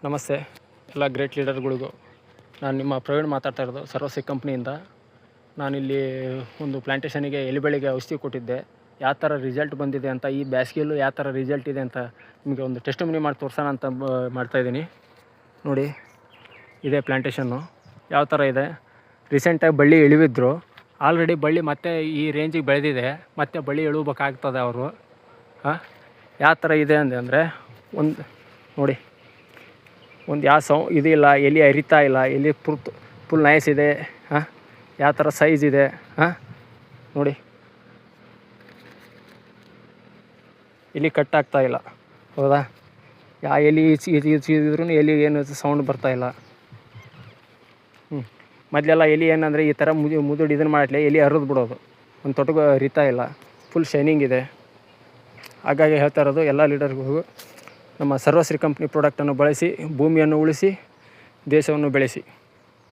ನಮಸ್ತೆ ಎಲ್ಲ ಗ್ರೇಟ್ ಲೀಡರ್ಗಳಿಗೂ. ನಾನು ನಿಮ್ಮ ಪ್ರವೀಣ್ ಮಾತಾಡ್ತಾ ಇರೋದು ಸರ್ವಶ್ರೀ ಕಂಪ್ನಿಯಿಂದ. ನಾನಿಲ್ಲಿ ಒಂದು ಪ್ಲ್ಯಾಂಟೇಷನಿಗೆ ಎಲಿಬಳ್ಳಿಗೆ ಔಷಧಿ ಕೊಟ್ಟಿದ್ದೆ. ಯಾವ ಥರ ರಿಸಲ್ಟ್ ಬಂದಿದೆ ಅಂತ, ಈ ಬೇಸಿಗೆಯಲ್ಲೂ ಯಾವ ಥರ ರಿಸಲ್ಟ್ ಇದೆ ಅಂತ ನಿಮಗೆ ಒಂದು ಟೆಸ್ಟಿಮನಿ ಮಾಡಿ ತೋರಿಸೋಣ ಅಂತ ಮಾಡ್ತಾಯಿದ್ದೀನಿ. ನೋಡಿ, ಇದೇ ಪ್ಲ್ಯಾಂಟೇಷನ್ನು ಯಾವ ಥರ ಇದೆ. ರೀಸೆಂಟಾಗಿ ಬಳ್ಳಿ ಇಳಿವಿದ್ರು, ಆಲ್ರೆಡಿ ಬಳ್ಳಿ ಮತ್ತೆ ಈ ರೇಂಜಿಗೆ ಬೆಳೆದಿದೆ, ಮತ್ತೆ ಬಳ್ಳಿ ಇಳಬೇಕಾಗ್ತದೆ ಅವರು. ಯಾವ ಥರ ಇದೆ ಅಂದರೆ ಒಂದು ನೋಡಿ, ಒಂದು ಯಾವ ಇದಿಲ್ಲ, ಎಲ್ಲಿ ಹರಿತಾ ಇಲ್ಲ, ಎಲ್ಲಿ ಫುಲ್ ನೈಸ್ ಇದೆ. ಯಾವ ಥರ ಸೈಜ್ ಇದೆ ನೋಡಿ, ಎಲ್ಲಿ ಕಟ್ ಆಗ್ತಾ ಇಲ್ಲ. ಹೌದಾ, ಯಾವ ಎಲ್ಲಿ ಇದ್ರೂ ಎಲ್ಲಿ ಏನು ಸೌಂಡ್ ಬರ್ತಾಯಿಲ್ಲ. ಮೊದಲೆಲ್ಲ ಎಲಿ ಏನಂದರೆ ಈ ಥರ ಮುದುಡು ಇದನ್ನು ಮಾಡಲಿ ಎಲಿ ಹರಿದು ಬಿಡೋದು, ಒಂದು ತೊಟಗೂ ಹರಿತಾ ಇಲ್ಲ, ಫುಲ್ ಶೈನಿಂಗ್ ಇದೆ. ಹಾಗಾಗಿ ಹೇಳ್ತಾ ಇರೋದು ಎಲ್ಲ ಲೀಡರ್ಗಳಿಗೂ, ನಮ್ಮ ಸರ್ವಶ್ರೀ ಕಂಪ್ನಿ ಪ್ರಾಡಕ್ಟನ್ನು ಬಳಸಿ ಭೂಮಿಯನ್ನು ಉಳಿಸಿ ದೇಶವನ್ನು ಬೆಳೆಸಿ.